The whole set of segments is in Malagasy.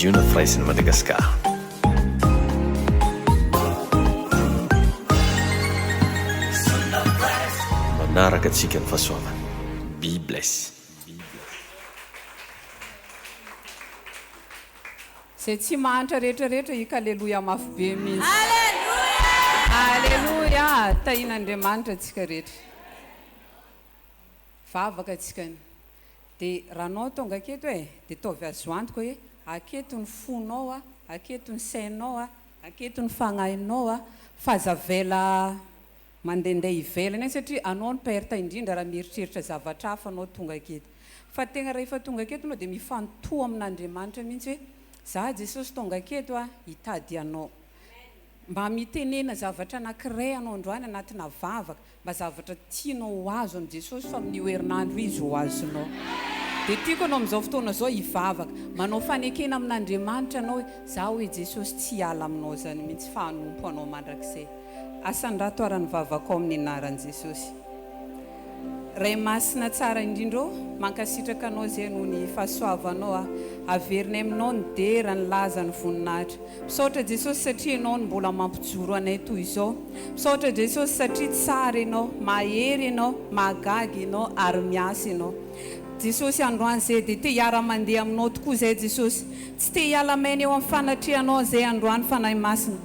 Ziona Firaisana MADAGASCAR. Manaraka atsika ny fahasoavana. Be bless. Zay tsy mahantra rehetrarehetra ika aleluia mafy be mihitsy. Aleluia, tahin'Andriamanitra atsika rehetra. Vavaka atsika ny. Dia rahanao tonga aketo dia taovy azo antoka hoe aketo ny fonao aketo ny sainao aketo ny fagnahinao fazavela mandehandeha ivelany satria anao ny perta indrindra raha mieritreritra zavatra hafa anao tonga aketo. Fa tegna rehefa tonga aketo anao dia mifantoha amin'Andriamanitra mihitsy hoe za Jesosy tonga aketo hitady anao. Mba mitenena zavatra anankiray anao androany anatina vavaka mba zavatra tianao ho azo amin'ny Jesosy fa amin'ny herinandro izy ho azonao. Dia tiako anao amin'izao fotoana izao hivavaka manao fanekena amin'Andriamanitra anao hoe zaho hoe Jesosy tsy hiala aminao zany mihitsy fa hanompo anao mandrakizay. Asan-drato arany vavaka ao amin'ny anaran'i Jesosy. Ray masina tsara indrindra mankasitraka anao zay noho ny fahasoavanao averinay aminao ny dera ny laza ny voninahitra. Misaotra Jesosy satria ianao ny mbola mampijoro anay toy izao. Misaotra Jesosy satria tsara ianao, mahery ianao, mahagaga ianao ary miasa ianao. Jesosy androany zay dia te hiara mandeha aminao tokoa zay Jesosy. Tsy te hiala maina eo amin'ny fanatrehanao zay androany fanahy masina.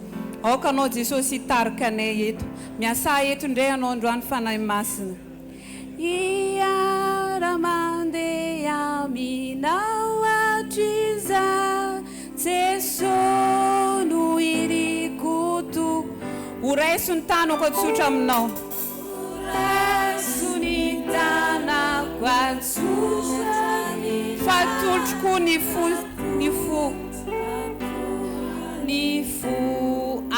Aoka anao Jesosy hitarika anay eto. Miasa eto indray anao androany fanahy masina. Iara mandeha aminao atriza Jesosy no irikoto. Uraiso ny tanako atsotra aminao. Uraiso ny tanako atsotra. Fatolotro ny fo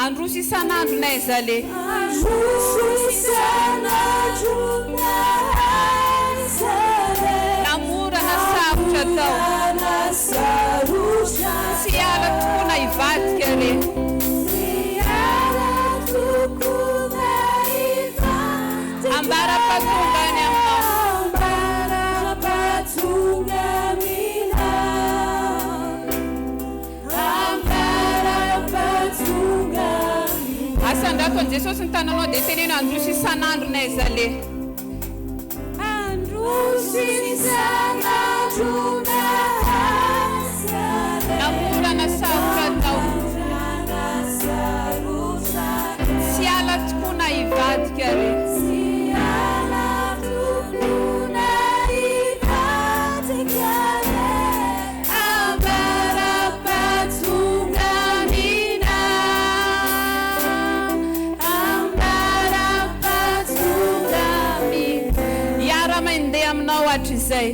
androso isan'andro nay zale. Androso isan'andro nay zale. Namora na sarotra tao. Tsy ala tokona hivadika re. Ambara-patongany aminao. Asan-drato an Jesosy ny tananao dia teneno androso isan'andro nay zale. Androso isan'andro nay zale. Namora na sarotra tao. Tsy ala tokona hivadika re. Tsy ala tokona hivadika re. Aminao hatrizay.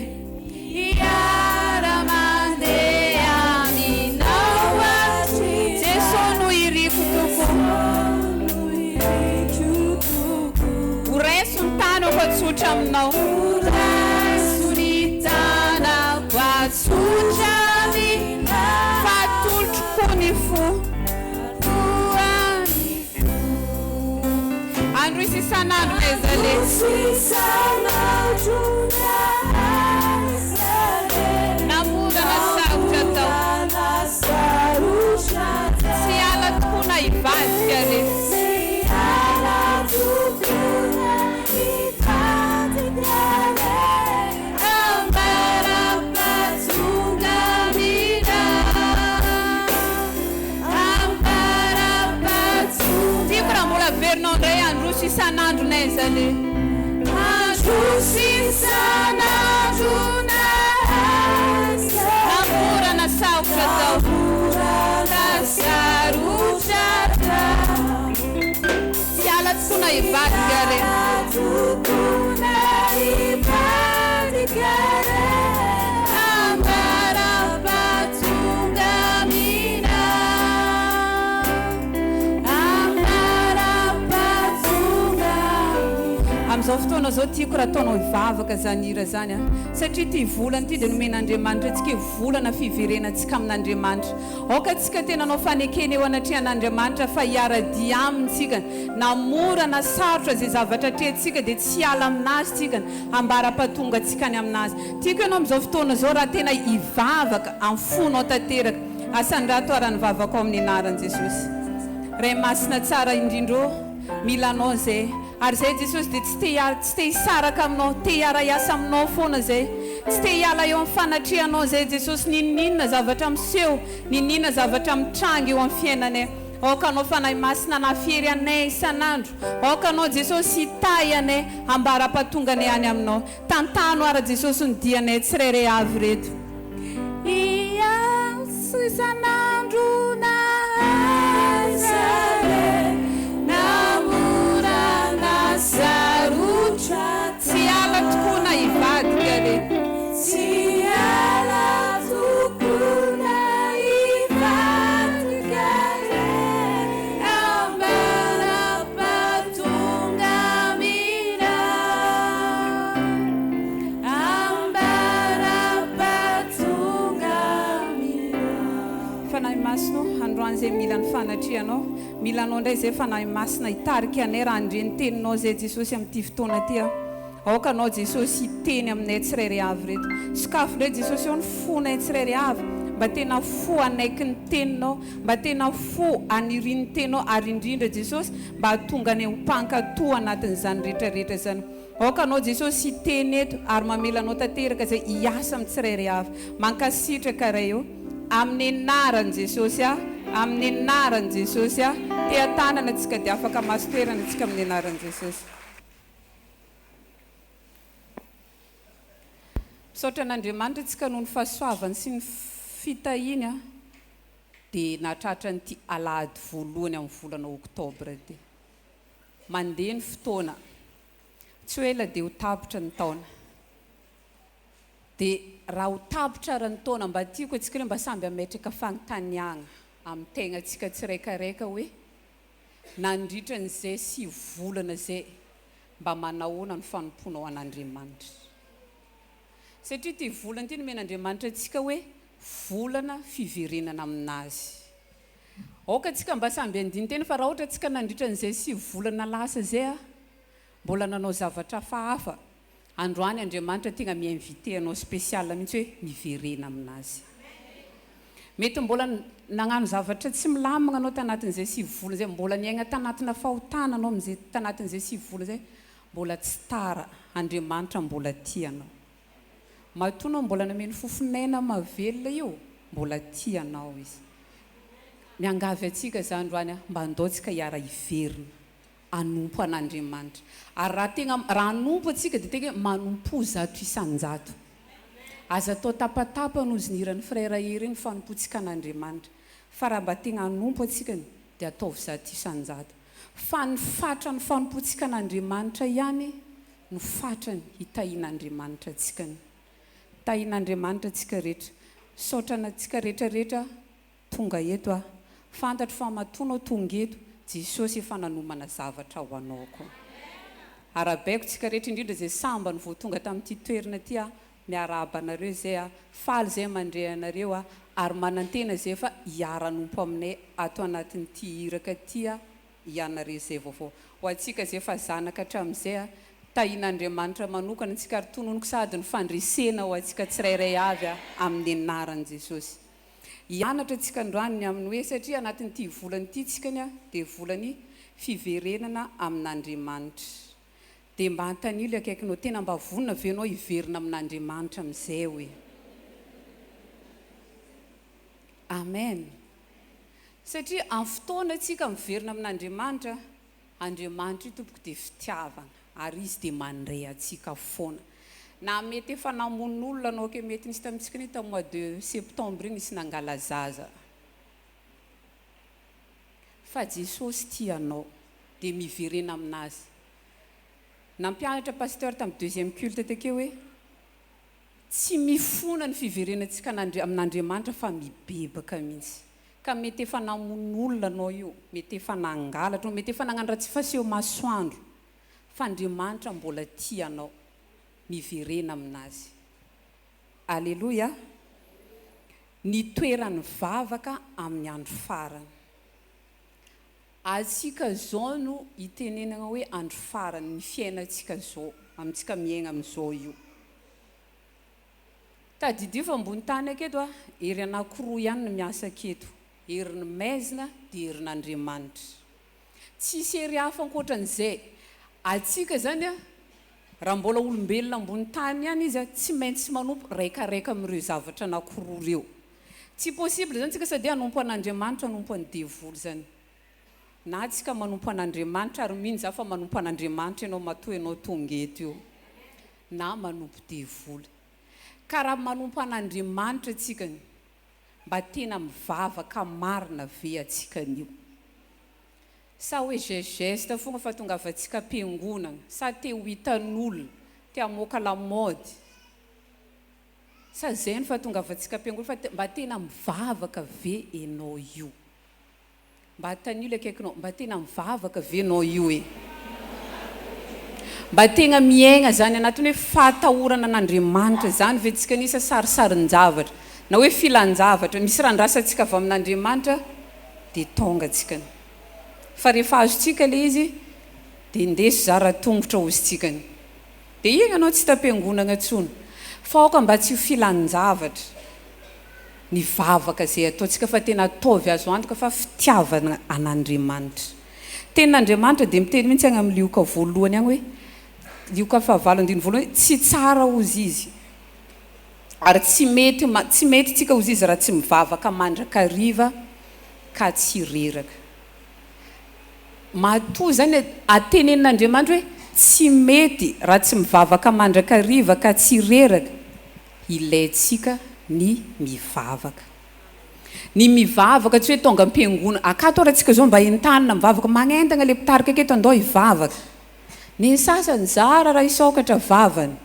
Iara mandeha aminao hatrizay. Jesosy no iriko toko. Uraiso ny tanako atsotra aminao. Uraiso ny tanako atsotra aminao. Fatolotro koa ny fo. Andro isan'andro nay zale. Namora na sarotra tao. Tsy ala tokona hivadika re. Tiako raha mbola averinao ndray androso isan'andro nay zale. Androso isan'andro nay zale. Namora na sarotra tao. Tsy ala tokona hivadika re. Amin'izao fotoana zao tiako raha ataonao hivavaka zany hira zany satria ty volana ty dia nomen'Andriamanitra antsika volana fiverenantsika amin'Andriamanitra. Aoka atsika tena anao fanekena eo anatrehan'Andriamanitra fa hiara-dia amintsika. Na mora na sarotra zay zavatra trentsika dia tsy ala aminazy tsika ambara-pahatonga atsika ny aminazy. Tiako ianao amin'izao fotoana zao raha tena hivavaka amin'ny fonao tanteraka. asandrato arany vavako amin'ny anaran'i Jesosy. Ray masina tsara indrindro mila anao zay. Ary zay Jesosy dia tsy te hisaraka aminao, te hiara-iasa aminao foana zay. Tsy te hiala eo amin'ny fanatrehanao zay Jesosy, ninona zavatra miseho, ninona zavatra mitrangy eo amin'ny fiainanay. Aoka anao fanahy masina nafiery anay isan'andro. Aoka anao Jesosy hitahy anay ambara-pahatonganay any aminao. Tantano ara Jesosy ny dianay tsirairay avy reto. Iaso isan'andro na hazare, namora na sarotra, tsy ala tokoa na hivadika re. Tsy ala tokoa na hivadika re, ambara-pahatonga mira, ambara-pahatonga mira. Fanahy masina androany zay mila ny fanatrehanao, mila anao ndray zay fanahy masina hitarika anay raha andreny teninao zay Jesosy amin'ity fotoana ty. Aoka anao Jesosy hiteny aminay tsirairay avy reto. Sakafo ndray Jesosy eo ny fonay tsirairay avy, mba tena fo anaiky ny teninao, mba tena fo aniriny tenao, ary indrindra Jesosy mba hatonga anay ho mpankatoa anatin'izany rehetrarehetra zany. Aoka anao Jesosy hiteny eto ary mamela anao tanteraka zay hiasa amin'ny tsirairay avy. Mankasitraka raha eo amin'ny anaran'i Jesosy amin'ny anaran'i Jesosy te tanana antsika dia afaka maso toerana antsika amin'ny anaran'i Jesosy. Misaotra an'Andriamanitra antsika noho ny fahasoavany sy ny fitahiny dia nahatratra nyity alahady voalohany amin'ny volana Oktobra ty. Mandeha ny fotoana, tsy hoe ela dia ho tapitra ny taona. Dia raha ho tapitra ara ny taona mba tiako antsika hoe mba samby hametraka fanontaniana amin'ny tegna antsika tsiraikaraika hoe nandritra n'izay 7 volana zay mba manahoana ny fanomponao an'Andriamanitra. Satria ty volana ty nomen'Andriamanitra antsika hoe volana fiverenana aminazy. Aoka antsika mba samby andiny teny fa raha ohatra antsika nandritra n'izay 7 volana lasa zay mbola nanao zavatra hafa, androany Andriamanitra tena mi-invité anao spécial mihitsy hoe miverena aminazy. Mety mbola nagnano zavatra tsy milamina anao tanatin'izay 7 volana zay, mbola niaina tanatina fahotana anao amin'izay tanatin'izay 7 volana zay, mbola tsy tara, Andriamanitra mbola tianao. Matoa mbola nameny fofonaina mavelona io, mbola tianao izy. Miangavy atsika za androany mba andaotsika hiara hiverina anompo an'Andriamanitra. Ary raha anompo atsika dia tena manompo zato isan-jato. Aza atao tapatapa noho izy niran'ny frère iny ny fanompontsika an'Andriamanitra. Fa raha mba tena anompo atsika dia ataovy zato isan-jato. Fa ny fatra ny fanompontsika an'Andriamanitra ihany no fatrany hitahian'Andriamanitra atsika. Tahian'Andriamanitra atsika rehetra. Saotra antsika rehetrarehetra tonga eto fantatro fa matonao tonga eto Jesosy efa nanomana zavatra ho anao koa. Arabaiko tsika rehetra indrindra zay samba ny voatonga tamin'ity toerana ty miarahaba anareo zay faly zay mandray anareo ary manantena zay fa hiara-nompo aminay ato anatin'ity iraka ty ianareo zay vaovao. Ho atsika zay fa zanaka hatramin'izay tahian'Andriamanitra manokana antsika ary tononoko sady ny fandresena ho atsika tsirairay avy amin'ny anaran'i Jesosy. Hianatra antsika androany amin'ny hoe satria anatin'ity volany ity tsika dia volany fiverenana amin'Andriamanitra. Dia mba antanilo akaikinao tena mba vonona venao hiverina amin'Andriamanitra amin'izay hoe. Amen. Satria amin'ny fotoana antsika miverina amin'Andriamanitra, Andriamanitra io tompoko dia fitiavana ary izy dia mandray antsika foana. Na mety efa namon'olona anao ke mety nisy tamintsika ny tamin'ny mois de septembre nisy nangala zaza. Fa Jesosy tianao dia miverena aminazy. Nampianatra pasteur tamin'ny 2e culte takeo hoe tsy mifona ny fiverenantsika amin'Andriamanitra fa mibebaka mihitsy. Ka mety efa namon'olona anao io, mety efa nangalatra, mety efa nagnano raha tsy faseho masoandro, fa Andriamanitra mbola tianao miverena aminazy. Alleluia. Nitoerany vavaka amin'ny andro farany. Atsika zao no hitenenana hoe andro farany ny fiainantsika zao, amintsika miaina amin'izao io. Tadidio fa ambony tany aketo a, hery anankiroa ihany no miasa aketo. Herin'ny maizina dia herin'Andriamanitra. Tsisy hery hafa ankoatran'izay. Atsika zany a, raha mbola olombelona ambony tany ihany izy a, tsy maintsy manompo raikaraika amin'ireo zavatra anankiroa ireo. Tsy possible zany tsika sady hanompo an'Andriamanitra hanompo an'ny devoly zany. Na tsika manompo an'Andriamanitra ary mino za fa manompo an'Andriamanitra ianao matoa ianao tonga eto io. Na manompo devoly. Ka raha manompo an'Andriamanitra tsika mba tena mivavaka marina ve atsika anio. Sa hoe geste fogna fa tonga avantsika am-piangonana, sa te ho hitan'olona, te hamoaka lamaody. Sa zay fa tonga avantsika am-piangonana fa mba tena mivavaka ve ianao io. Mba tanilo akaikinao, mba tena mivavaka ve ianao io e. Mba tena miaigna zany anatiny hoe fahatahorana an'Andriamanitra zany ve tsika nisa sarisarin-javatra na hoe filan-javatra misy randrasantsika avy amin'Andriamanitra dia tonga tsika. Fa rehefa azotsika le izy dia ndeso zara tongotra ozytsika. Dia iny anao tsy tampiangonana intsony fa aoka mba tsy ho filan-javatra ny vavaka zay ataontsika fa tena ataovy azo antoka fa fitiavana an'Andriamanitra. Tenin'Andriamanitra dia miteny mihitsy agny amin'ny lioka voalohany agny hoe lioka fahavalondiny voalohany tsy tsara ozy izy ary tsy mety tsika ozy izy raha tsy mivavaka mandrakariva ka tsy reraka. Matoa zany atenenin'Andriamanitra hoe tsy mety raha tsy mivavaka mandrakariva ka tsy reraka. Ilayntsika ny mivavaka. Ny mivavaka tsy hoe tonga am-piangonana akato raha tsika zao mba entanina mivavaka magnentana le mpitarika aketo andao hivavaka. Ny sasany zara raha isokatra vavany.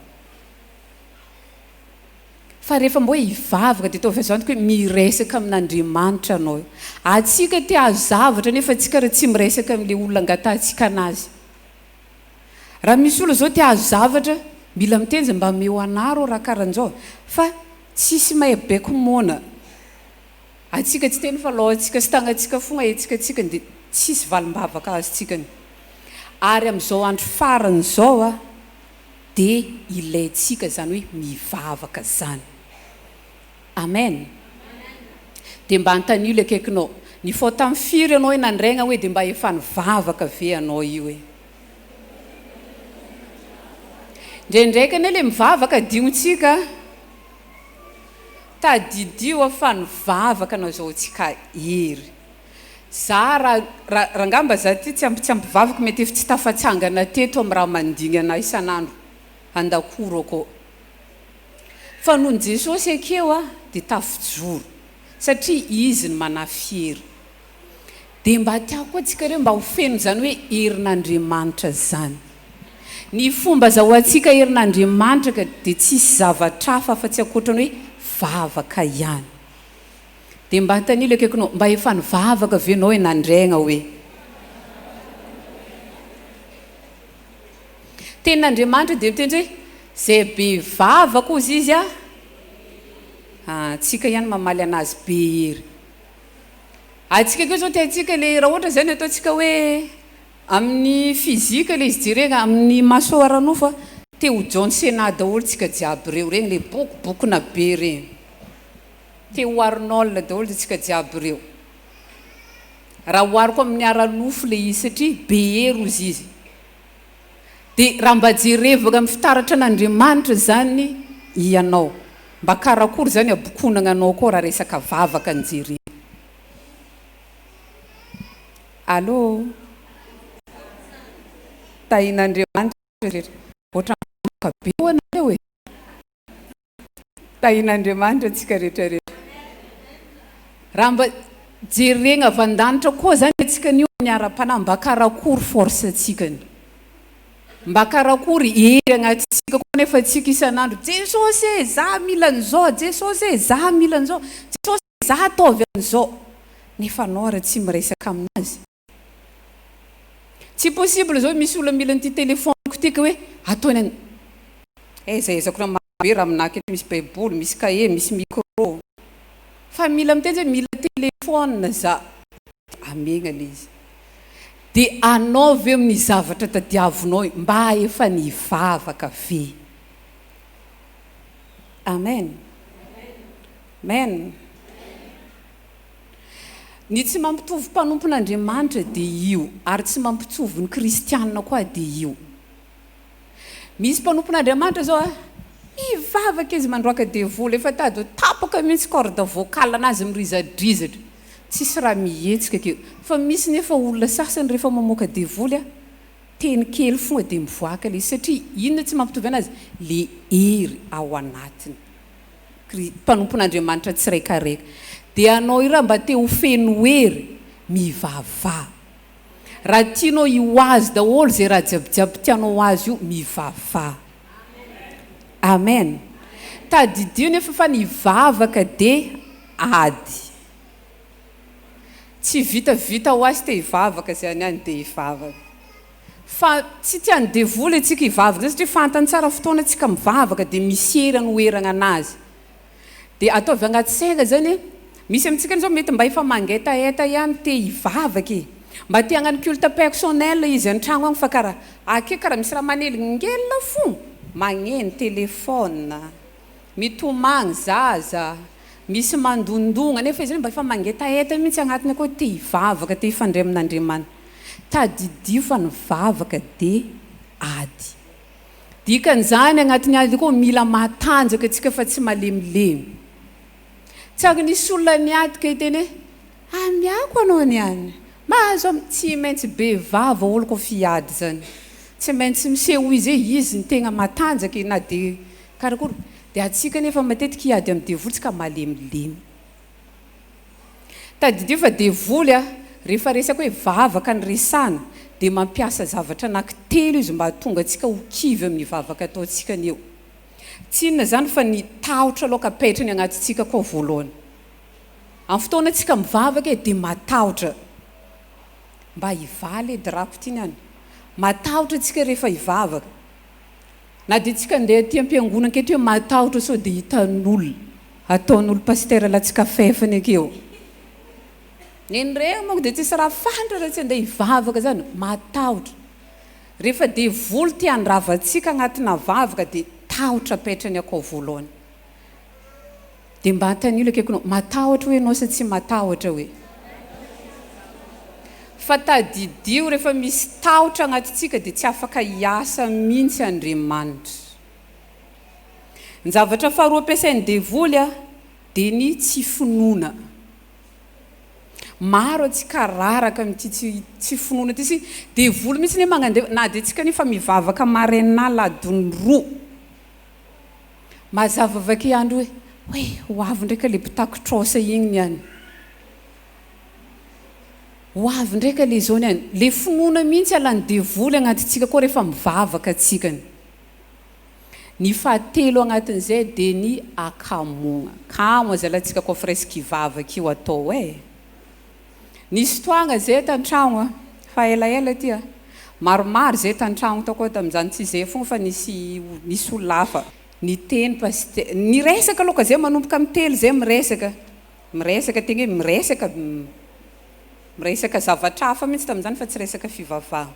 Fa rehefa mbo hoe hivavaka dia ataovy azo antoka hoe miresaka amin'Andriamanitra anao. Atsika te hahazo zavatra nefa atsika raha tsy miresaka amin'ilay olona angatantsika anazy. Raha misy olona zao te hahazo zavatra, mila mitenja mba meo anaro raha karan'izao. Fa tsisy mahay baiko mona. Atsika tsy teny fa lohantsika sy tagnatsika fogna etsikatsika dia tsisy valim-bavaka azotsika. Ary amin'izao andro farany izao a dia ilayntsika zany hoe mivavaka zany. Amen. Dia mba antanilo akaikinao, ny fao tamin'ny firy ianao nandraigna hoe dia mba efa nivavaka ve ianao io e. Ndraindraika anie le mivavaka diontsika tadidio fa nivavaka anao zao tsika hery. Za raha ngamba za ty tsy ampivavaka mety efa tsy tafatsangana teto amin'ny raha mandigny anahy isan'andro andakoro akao. Fa nohon Jesosy akeo a dia tafijoro satria izy ny manafihery. Dia mba tiako koa tsika reo mba ho feno zany hoe herin'Andriamanitra zany. Ny fomba zahoantsika herin'Andriamanitra ka dia tsisy zavatra hafa fa-tsy ankoatrany hoe vavaka ihany. Dia mba tanilo akaikinao mba efa nivavaka ve ianao nandraigna hoe. Tenin'Andriamanitra dia miteny hoe zay be vavaka ozy izy a. Tsika ihany mamaly anazy be hery. Atsika keo zao tiantsika le raha ohatra zany ataontsika hoe amin'ny fizika le izy jerena amin'ny maso aran'ofa te ho Johnson daholo tsika jiaby reo regny le bokobokona be regny. Te ho Arnold daholo tsika jiaby reo. Raha hoariko amin'ny aran'ofo le izy satria be hery ozy izy. Dia raha mba jerevaka amin'ny fitaratra an'Andriamanitra zany ianao. Mba karakory zany abokonana anao koa raha resaka vavaka ny jerena. Allô? Tahin'Andriamanitra ohatra be hoanareo e. Tahin'Andriamanitra tsika rehetrarehetra. Raha mba jerena avy an-danitra koa zany atsika nio miara-panahy mba karakory force atsikany. Mba karakory hery agnatsika koa nefa atsika isan'andro. Jesosy e, za mila an'izao, Jesosy e, za mila an'izao, Jesosy e, za ataovy an'izao. Nefa anao raha tsy miresaka aminazy. Tsy possible zao misy olona mila an'ity telefoniko tika hoe ataony ezako raha mabe raha aminake misy baiboly, misy kahe, misy micro. Fa mila miteny mila telefona za. Amegna le izy. Dia anao ve amin'ny zavatra tadiavinao mba efa nivavaka ve. Amen. Amen. Ny tsy mampitovy mpanompon'Andriamanitra dia io, ary tsy mampitovy ny kristianina koa dia io. Misy mpanompon'Andriamanitra zao mivavaka izy mandroaka devoly, efa tady tapaka mihitsy corde vocale anazy mirizadrizatra, tsisy raha mihetsika keo. Fa misy nefa olona sasany rehefa mamoaka devoly teny kely fogna dia mivoaka le, satria inona tsy mampitovy anazy? Le hery ao anatiny. Mpanompon'Andriamanitra tsiraikaraika. Dia anao ira mba te ho feno hery, mivava. Raha tianao io azy daholo zay raha jiabijiaby tianao azy io, mivava. Amen. Tadidio nefa fa nivavaka dia ady. Tsy vitavita ho azy te hivavaka zay any dia hivavaka. Fa tsy tiany devoly antsika hivavaka, satria fantany tsara fotoana antsika mivavaka dia misy hery anoherana anazy. Dia ataovy agnaty saina zany, misy amintsika zao mety mba efa mangetaeta ihany te hivavaka e. Mba te hagnano culte personnel izy an-tragno agny, fa karaha ake karaha misy raha manelingelina fo, magneno telefona, mitomagny zaza, misy mandondona, nefa izy mba efa mangetaeta mihitsy agnatiny akao te hivavaka, te hifandray amin'Andriamanitra. Tadidio fa nivavaka dia ady. Dikan'izany agnatiny ady koa mila matanjaka antsika fa tsy malemilemy. Tsaky nisy olona niady ka iteny amiako anao niany. Mahazo tsy maintsy be vava olo ko fiady zany. Tsy maintsy miseho izy izy ny tegna matanjaka na dia karakory. Dia atsika nefa matetika hiady amin'ny devoly tsika malemilemy. Tadidio fa devoly rehefa resaka hoe vavaka ny resana dia mampiasa zavatra anankitelo izy mba tonga antsika ho kivy amin'ny vavaka ataontsika eo. Tsy inona zany fa ny tahotra aloha kapetrany agnatintsika koa voalohany. Amin'ny fotoana antsika mivavaka dia matahotra. Mba hivaly drako ty niany. Matahotra antsika rehefa hivavaka. Na dia tsika andeha aty am-piangonana ankehitriny hoe matahotra sao dia hitan'olona. Ataon'olo pasteur latsika fefany akeo. Nenireny moa dia tsisy raha fantatra raha tsy andeha hivavaka zany, matahotra. Rehefa devoly ty handravantsika agnatina vavaka dia tahotra petrany akao voalohany. Dia mba antanilo akekonao, matahotra hoe anao sa tsy matahotra hoe? Fa tadidio rehefa misy tahotra agnatintsika dia tsy afaka hiasa mihitsy Andriamanitra. Ny zavatra faharoa ampiasain'ny devoly dia ny tsy finoana. Maro atsika raraka amin'ity tsy finoana ty si devoly mihitsy ne magnandeha, na dia tsika nefa mivavaka maraina ladiny roa. Mazava vaky andro hoe ho avy ndraika le pitakotrosa igny niany. Ho avy ndraika le zao niany. Le finoana mihitsy alany devoly agnatintsika koa rehefa mivavaka atsikany. Ny fahatelo agnatin'izay dia ny akamoagna. Kamo azalantsika koa fresque hivavaka io atao nisy toagna zay tan-tragno fa elaela ty maromaro zay tan-tragno tao koa tamin'izany tsy zay fogna fa nisy olona hafa. Ny teny pasteur ny resaka aloha zay manomboka mitelo zay miresaka tegna hoe miresaka zavatra hafa mihitsy tamin'izany fa tsy resaka fivavahana.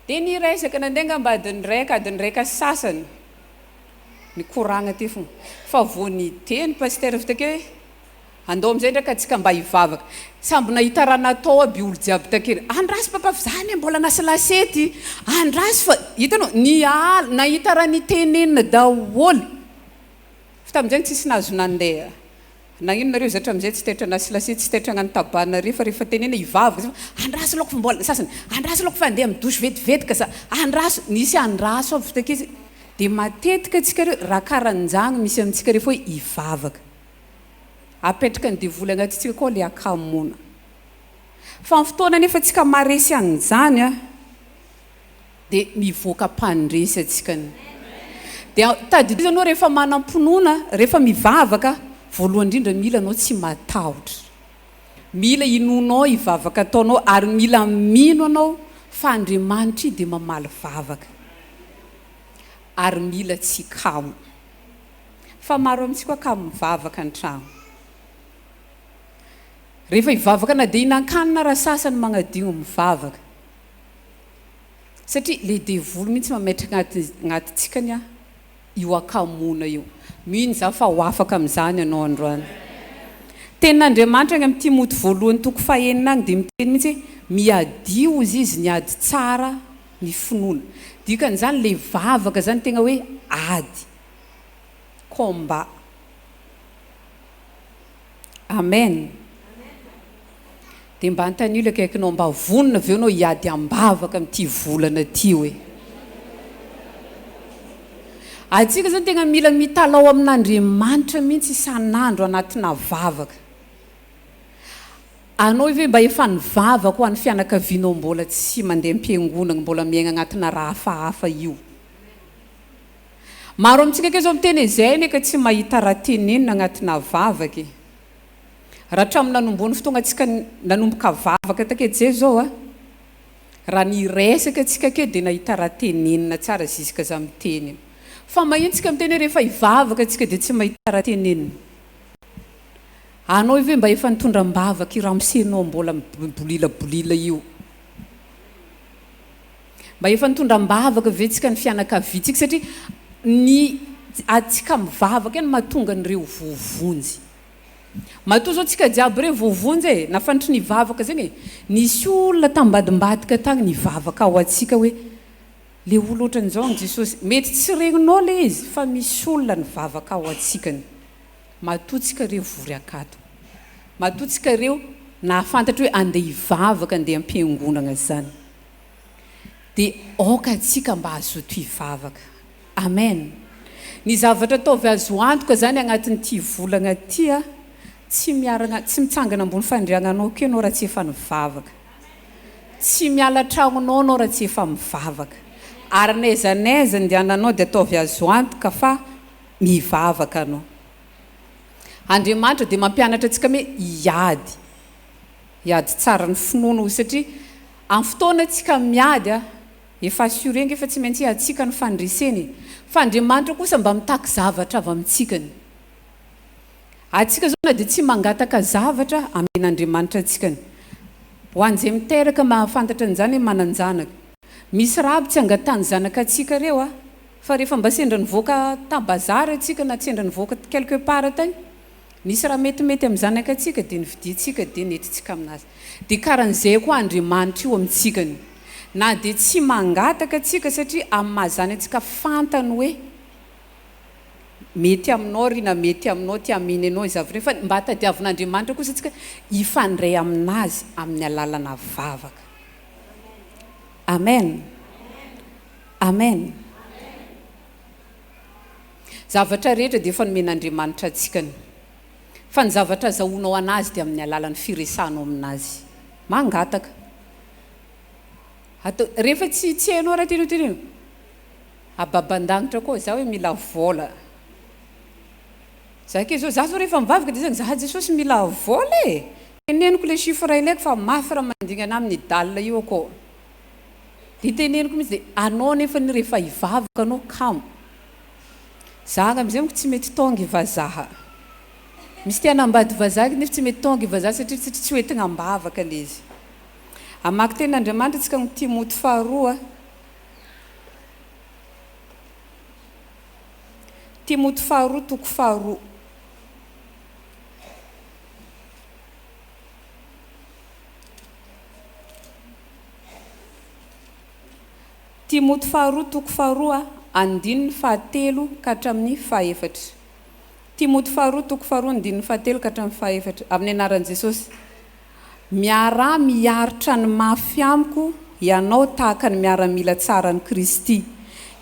Dia ny resaka nandenga mba adiny raika sasany ny koragna ty fogna. Fa vao ny teny pasteur avy takeo hoe andao amin'izay ndraika atsika mba hivavaka. Samby nahita raha natao aby olo jiaby takery. Andrasy papa zany mbola nasy lasety. Andrasy fa hitanao nahita raha nitenenina daholy. Fa tamin'izay tsisy nahazo nandeha. Nagnino nareo zatra amin'izay tsy tetra nasy lasety, tsy tetra hagnano tabanareo fa rehefa tenena hivavaka. Andrasy laoko fa mbola sasany. Andrasy laoko fa andeha amin'ny dosy vetivetika sa. Andrasy nisy andrasy avy takezy. Dia matetika atsika reo raha karan'izany misy amintsika rehefa hoe hivavaka. Apetraka ny devoly agnatintsika koa le akamoana. Fa amin'ny fotoana nefa tsika maresy an'izany dia mivoaka mpandresy atsika. Dia tadidio anao rehefa manam-pinoana, rehefa mivavaka, voalohany indrindra mila anao tsy matahotra. Mila inonao hivavaka ataonao ary mila mino anao fa Andriamanitra io dia mamaly vavaka. Ary mila tsy kamo. Fa maro amintsika kamo mivavaka an-tragno. Rehefa hivavaka na dia hinan-kanina raha sasany magnadigno mivavaka. Satria le devoly mihitsy mametraka agnatintsika io akamona io. Mino za fa ho afaka amin'izany ianao androany. Tenin'Andriamanitra any amin'ny Timoty voalohany toko fahaenina any dia miteny mihitsy miadio izy ny ady tsara ny finoana. Dikan'izany le vavaka zany tegna hoe ady. Combat. Amen. Dia mba antanilo akaikinao mba vonona avy eo anao hiady ambavaka amin'ity volana ty hoe. Atsika zany tegna mila mitalao amin'Andriamanitra mihitsy isan'andro anatina vavaka. Anao hoe mba efa nivavaka ho an'ny fianakavianao mbola tsy mandeha am-piangonana, mbola miaigna anatina raha hafahafa io. Maro amintsika akeo zao miteny izay neka tsy mahita raha tenenina anatina vavaka. Raha hatramin'ny nanombony fotoana antsika nanomboka vavaka taketo zay zao raha niresaka antsika akeo dia nahita raha tenenina tsara zisika za miteny. Fa mahintsika miteny rehefa hivavaka antsika dia tsy mahita raha tenenina. Anao hoe mba efa nitondra mbavaka i ramsenao mbola bolilabolila io. Mba efa nitondra mbavaka ve tsika ny fianakaviantsika satria ny atsika mivavaka any mahatonga an'ireo vovonjy. Matoa zao tsika jiaby ireo vovonjy nafantry nivavaka zegny nisy olona tambadimbadika tagny nivavaka ao atsika hoe le olo ohatran'izao ny Jesosy mety tsy regninao le izy fa misy olona nivavaka ao atsikany. Matoa tsika ireo vory akato. Matoa tsika ireo nahafantatra hoe andeha hivavaka andeha am-piangonana zany. Dia aoka atsika mba azoto hivavaka. Amen. Ny zavatra ataovy azo antoka zany agnatin'ity volana ty tsy mitsangana ambony fandriagnanao ke anao raha tsy efa nivavaka. Tsy miala tragnonao anao raha tsy efa mivavaka. Ary naizanaiza andehananao dia ataovy azo antoka fa mivavaka anao. Andriamanitra dia mampianatra antsika hoe hiady tsara ny finoana satria amin'ny fotoana antsika miady efa assuré efa tsy maintsy atsika ny fandreseny. Fa Andriamanitra kosa mba mitaky zavatra avy amintsikany. Atsika zao na dia tsy mangataka zavatra amen'Andriamanitra atsikany. Ho an'izay miteraka mahafantatra an'izany hoe mananjanaka. Misy raha tsy angatany zanaka atsika reo fa rehefa mba sendra nivoaka tabazary atsika na sendra nivoaka quelque part tany nisy raha metimety amin'ny zanaka atsika dia nividintsika dia netitsika aminazy. Dia karan'izay koa Andriamanitra io amintsikany. Na dia tsy mangataka atsika satria amin'ny mahazany atsika fantany hoe mety aminao ry na mety aminao ty aminy anao izavy fa mba tadiavin'Andriamanitra kosa atsika hifandray aminazy amin'ny alalana vavaka. Amen. Amen. Zavatra rehetra dia efa nomen'Andriamanitra atsikany. Fa ny zavatra azahoanao anazy dia amin'ny alalan'ny firaisanao aminazy. Mangataka. Rehefa tsy hainao raha teno ababan-danitra koa za hoe mila vola. Za ke zao rehefa mivavaka dia za Jesosy mila vola teneniko le chiffre ilaiko fa mafy raha mandingana amin'ny dalina io akao. Dia teneniko mihitsy dia anao nefa ny rehefa hivavaka anao kamo. Za amin'izay monko tsy mety tonga vazaha. Misy tia nambady vazaha nefa tsy mety tonga vazaha satria tsy hoentina ambavaka le izy. Amaky tenin'Andriamanitra tsika ny Timoty faharoa. Timoty faharoa toko faharoa. Timoty faharoa toko faharoa andininy fahatelo ka hatramin'ny fahaefatra. Timoty faharoa toko faharoa andininy fahatelo ka hatramin'ny fahaefatra. Amin'ny anaran'i Jesosy. Miaritra ny mafy amiko ianao tahaka ny miaramila tsara ny Kristy.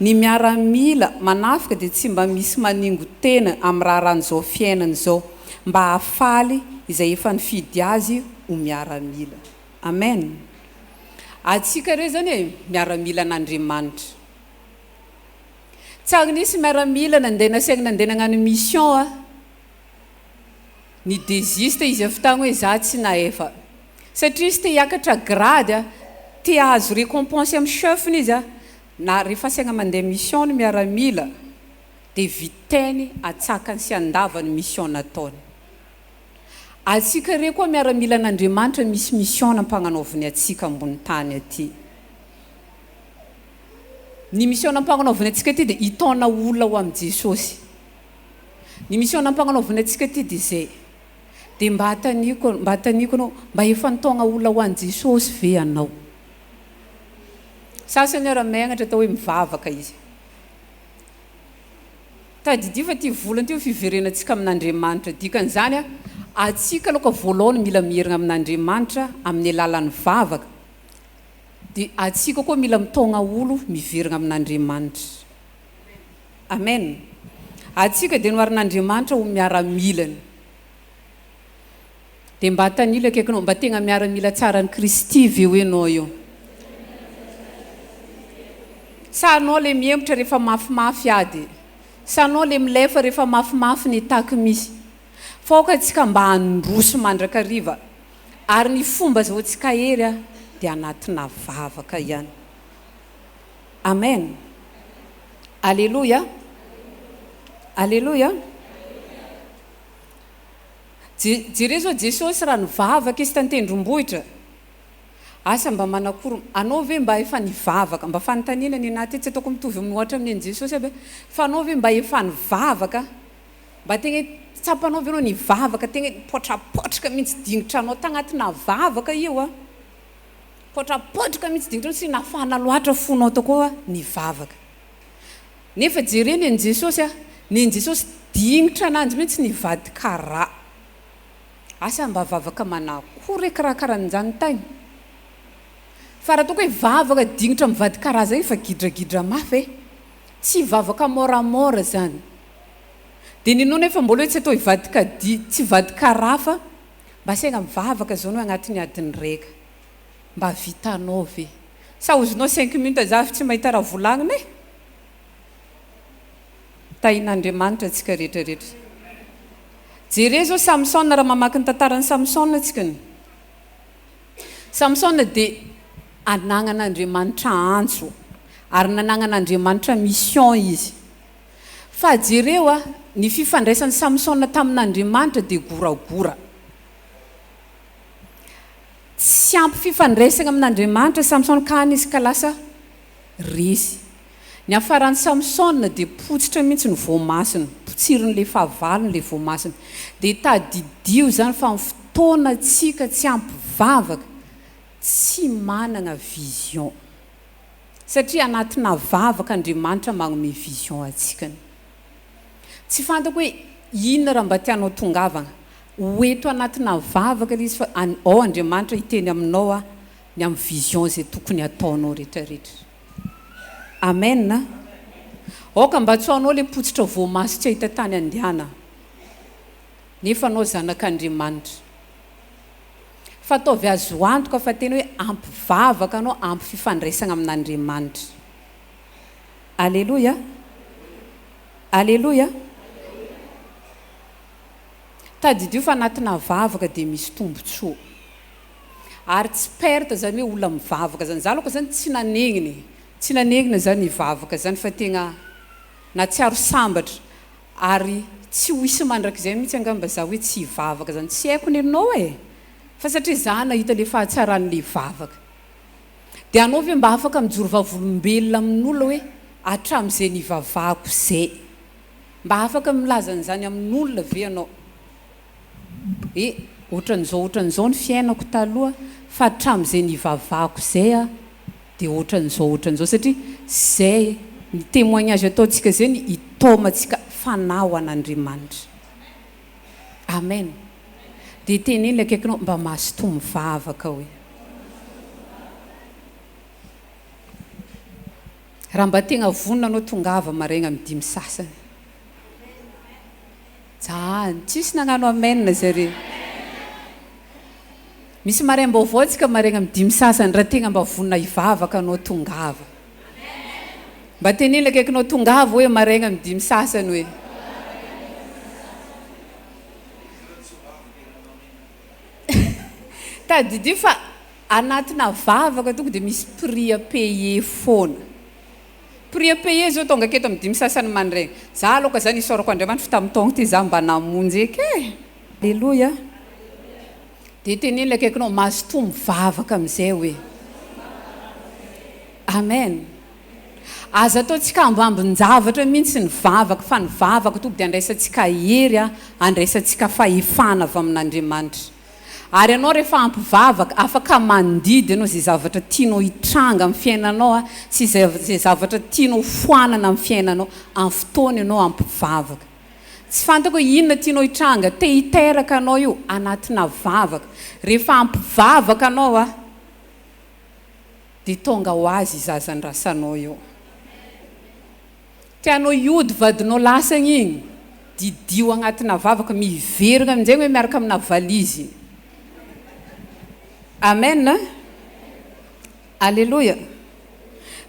Ny miaramila manafika dia tsy mba misy maningo tena amin'ny raharan'izao fiainana izao mba hafaly izay efa nifidy azy ho miaramila. Amen. Atsika ireo zany miaramila an'Andriamanitra. Tsy agnisy miaramila nandeha nasaigna nandeha nagnano mission ny désiste izy avy tagny hoe za tsy nahefa. Satria izy te hiakatra grady te azo récompense amin'ny chefny izy na rehefa saigna mandeha mission ny miaramila dia viteny atsakany sy andavany mission nataony. Atsika ireo koa miaramila an'Andriamanitra misy mission nampagnanaovany atsika ambony tany aty. ny mission nampagnanaovana antsika ty dia hitona olona ho amin'ny Jesosy. Ny mission nampagnanaovana antsika ty dia izay. Dia mba hataniko anao mba efa nitona olona ho an'i Jesosy ve anao. Sasany ara mianatra atao hoe mivavaka izy. Tadidia fa ty volana ty fiverenantsika amin'Andriamanitra. Dikan'izany atsika aloka voalohany mila mierigna amin'Andriamanitra amin'ny alalan'ny vavaka. Dia atsika koa mila mitona olo miverigna amin'Andriamanitra. Amen. Atsika dia noarin'Andriamanitra ho miara-milana. Dia mba tanila kaikanao mba tegna miara-mila tsara ny Kristy ve hoe anao io. Sa anao le miembotra rehefa mafimafy ady. Sa anao le milefa rehefa mafimafy ny taky misy. Foka atsika mba handroso mandrakariva. Ary ny fomba zao tsika hery dia anatina vavaka ihany. Amen. Alléluia. Alléluia. Jere zao Jesosy raha nivavaka izy tantendrombohitra. Asa mba manakory anao ve mba efa nivavaka mba fanontaniana ny anaty tsy ataoko mitovy amin'ny ohatra amin'ny Jesosy aby fa anao ve mba efa nivavaka mba tegna tsapanao ve anao nivavaka tegna potrapotraka mihitsy dingitra anao tagnatina vavaka io potrapotraka mihitsy dingitra sy nafana loatra fonao tao nivavaka. Nefa jereny ny Jesosy ny Jesosy dingitra ananjy mihitsy nivady kara. Asa mba vavaka manakory karaha-karan'izany tany. Fa raha toko hoe vavaka dingitra mivady kara zay fa gidragidra mafy tsy vavaka moramora zany. Dia ninao nefa mbola hoe tsy atao hivadika tsy vady kara fa mba sainga mivavaka zao no agnatin'ny adiny raika. Mba vitanao ve. Sa ozonao 5 minutes zavy tsy mahita raha volagnina e. Tahin'Andriamanitra atsika rehetrarehetra. Jere zao Samson raha mamaky ny tantaran'ny Samson atsika ny. Samson dia anagnan'Andriamanitra antso ary nanagnan'Andriamanitra mission izy. Fa jereo ny fifandraisan'ny Samson tamin'Andriamanitra dia goragora. Tsy ampy fifandraisana amin'Andriamanitra Samson ka izy ka lasa resy. Ny afaran'ny Samson dia potsitra mihitsy ny voamasiny, potsirin'le fahavalony le voamasiny. Dia tadidio zany fa amin'ny fotoana tsika tsy ampy vavaka tsy manana vision. Satria anatina vavaka Andriamanitra magnome vision atsikany. Tsy fantako hoe inona raha mba tianao tongavana. Hoeto anatina vavaka izy fa ao Andriamanitra hiteny aminao ny amin'ny vision zay tokony ataonao rehetrarehetra. Amen. Oka mba tsy anao le potsitra voamasy tsy ahita tany andiana. Nefa anao zanak'Andriamanitra. Fa ataovy azo antoka fa tena hoe ampy vavaka anao ampy fifandraisana amin'Andriamanitra. Alléluia. Alléluia. Tadidio fa anatina vavaka dia misy tombontsoa. Ary tsy perte zany hoe olona mivavaka zany. Za aloka zany tsy nanegniny. Tsy nanegnina zany hivavaka zany fa tegna na tsy aro sambatra ary tsy ho isy mandrakizay mihitsy angamba za hoe tsy hivavaka zany. Tsy haiko nenao e. Fa satria za nahita le fahatsaran'le vavaka. Dia anao ve mba afaka mijoro vavolombelona amin'olona hoe hatramin'izay nivavahako zay. Mba afaka milaza an'izany amin'olona ve anao. Ohatran'izao ny fiainako taloha fa hatramin'izay nivavahako zay dia ohatran'izao satria zay ny témoignage ataontsika zay ny hitaomantsika fanao an'Andriamanitra. Amen. Dia tenenina akaikinao mba mahasotoa mivavaka hoe. Raha mba tegna vonona anao tongava maraina amin'ny 5 sasany. Tsisy nagnano amen zareo. Misy maraim-baovao tsika maraina amin'ny 5 sasany raha tegna mba vonona hivavaka anao tongava. Mba tenenina akaikinao tongava hoe maraina amin'ny 5 sasany hoe. Tadidio fa anatina vavaka tonga dia misy prix à payer foana. Prix à payer zao tonga aketo amin'ny 5 sasany mandraigna. Za aloka zany isaorako Andriamanitra fa tamin'ny taona ty za mba namonjy eky e. Alléluia. Dia tenenina akaikinao mahasotoa mivavaka amin'izay hoe. Amen. aza ataontsika ambambin-javatra mihitsy ny vavaka fa ny vavaka to dia andraisantsika hery andraisantsika fahefana avy amin'Andriamanitra. Ary ianao rehefa ampivavaka afaka mandidy ianao zay zavatra tianao hitranga amin'ny fiainanao sy zay zavatra tianao foanana amin'ny fiainanao amin'ny fotoana ianao ampivavaka. Tsy fantako inona tianao hitranga te hiteraka anao io anatina vavaka. Rehefa ampivavaka anao dia tonga ho azy izazandrasanao io. Tianao iody vadinao lasagna igny didio agnatina vavaka miverina amin'izay hoe miaraka amina valizy. Amen. Alléluia.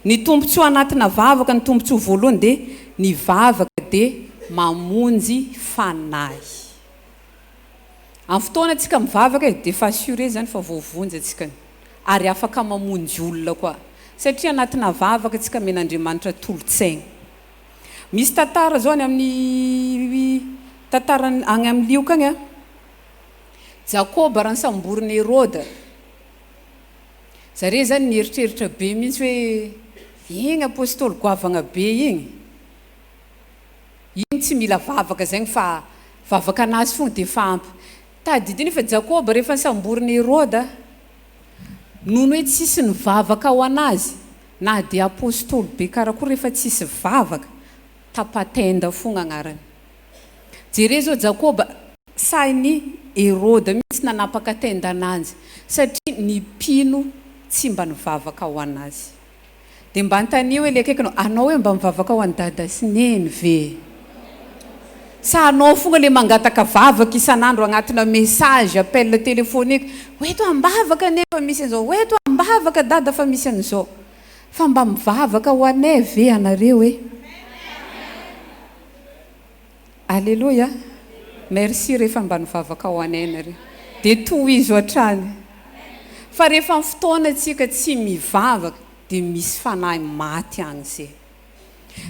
Ny tombontsoa anatina vavaka ny tombontsoa voalohany dia ny vavaka dia mamonjy fanahy. Amin'ny fotoana antsika mivavaka dia fa assuré zany fa voavonjy antsika ary afaka mamonjy olona koa satria anatina vavaka antsika men'Andriamanitra tolotsaina. Misy tantara zao any amin'ny tantara any amin'ny lioka agny Jakoba raha samboriny Heroda. Zare zany nieritreritra be mihitsy hoe igny apôstôly goavagna be igny tsy mila vavaka zegny fa vavaka anazy fogna dia fampy. Tadidiny fa Jakoba rehefa samboriny Heroda nono hoe tsisy ny vavaka ao anazy na dia apôstôly be karakory rehefa tsisy vavaka tapatenda fogna agnarany. Jere zao Jakoba sainy Heroda mihitsy nanapaka tenda ananjy satria nipino tsy mba nivavaka ao anazy. Dia mba antanio hoe le akaikinao anao hoe mba mivavaka ao any dada sy neny ve? Sa anao fonga le mangataka vavaka isan'andro agnatina message appel téléphonique hoe to ambavaka nefa misy an'izao, hoe to ambavaka dada fa misy an'izao. Fa mba mivavaka ho anay ve anareo e? Alléluia. Merci rehefa mba nivavaka ho anay nareo. Dia tohizo hatrany. Fa rehefa amin'ny fotoana antsika tsy mivavaka dia misy fanahy maty agny zay.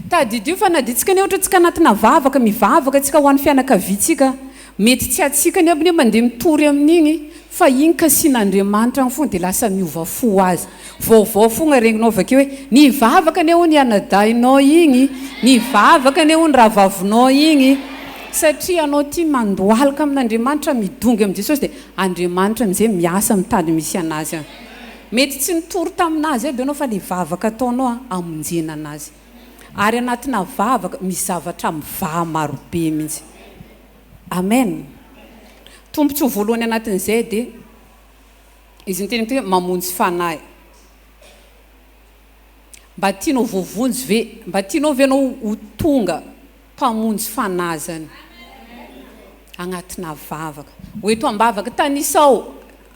Tadidio fa na dia tsika ny ohatra tsika anatina vavaka mivavaka tsika ho an'ny fianakaviantsika mety tsy atsika ny aby mandeha mitory amin'igny fa igny kasian'Andriamanitra agny fogna dia lasa miova fo azy. Vaovao fogna regninao avakeo hoe nivavaka ny ny anadahinao igny, nivavaka ny raha vavinao igny. Satria anao tia mandohalaka amin'Andriamanitra midongy amin'i Jesosy dia Andriamanitra amin'izay miasa amin'ny tany misy anazy agny. Mety tsy nitory taminazy aby ianao fa ny vavaka ataonao amonjena anazy. Ary anatina vavaka misy zavatra mivaha marobe mihitsy. Amen. Tombontsoa voalohany anatin'izay dia izy niteny hoe mamonjy fanahy. Mba tianao voavonjy ve? Mba tianao ve anao ho tonga mpamonjy fanahy zany agnatina vavaka. Hoe to ambavaka tanisao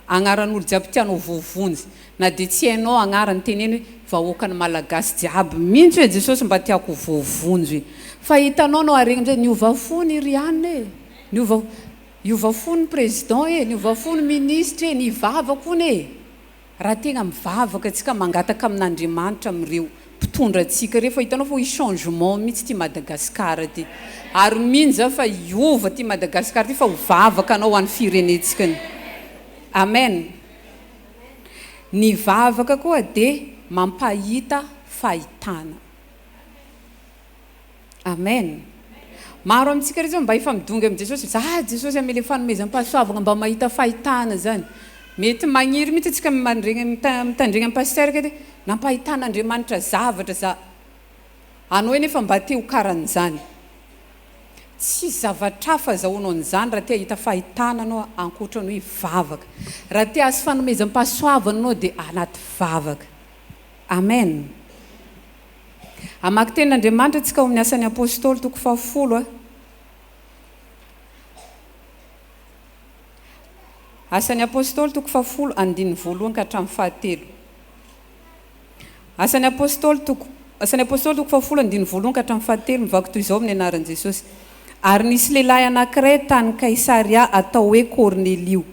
agnaran'olo jiaby tianao voavonjy na dia tsy hainao agnarany teneny hoe vahoakany malagasy jiaby mihitsy hoe Jesosy mba tiako voavonjy. Fa hitanao nao aregny amin'izay niova fony Rianina e, niova fony président e, niova fony ministre e, nivavaka hony e. Raha tegna mivavaka antsika mangataka amin'Andriamanitra amin'ireo mpitondra antsika rehefa hitanao fa changement mihitsy ty Madagascar ty. Ary minja fa iova ty Madagascar ty fa hovavaka anao an'ny firenentsika ny. Amen. Ny vavaka koa dia mampahita fahitana. Amen. Maro amintsika rehetra mba efa midongy amin'i Jesosy. Jesosy ame le fanomezam-pahasoavana mba mahita fahitana zany. Mety magniry mihitsy antsika mitandregna amin'ny pasteur dia nampahitan'Andriamanitra zavatra za. Anao nefa mba te ho karan'izany. Tsy zavatra fa zahoanao an'izany raha te hahita fahitana anao ankoatran'ny hoe vavaka. Raha te hahazo fanomezam-pahasoavana anao dia anaty vavaka. Amen. Amaky tenin'Andriamanitra tsika amin'ny asan'ny apôstôly toko 10. Asan'ny apôstôly toko 10 andininy voalohany ka hatramin'ny fahatelo. Asan'ny apôstôly toko 10 andininy voalohany ka hatramin'ny fahatelo mivaky toy izao amin'ny anaran'i Jesosy. Ary nisy lehilahy anankiray tany Kaisaria atao hoe Kornelio,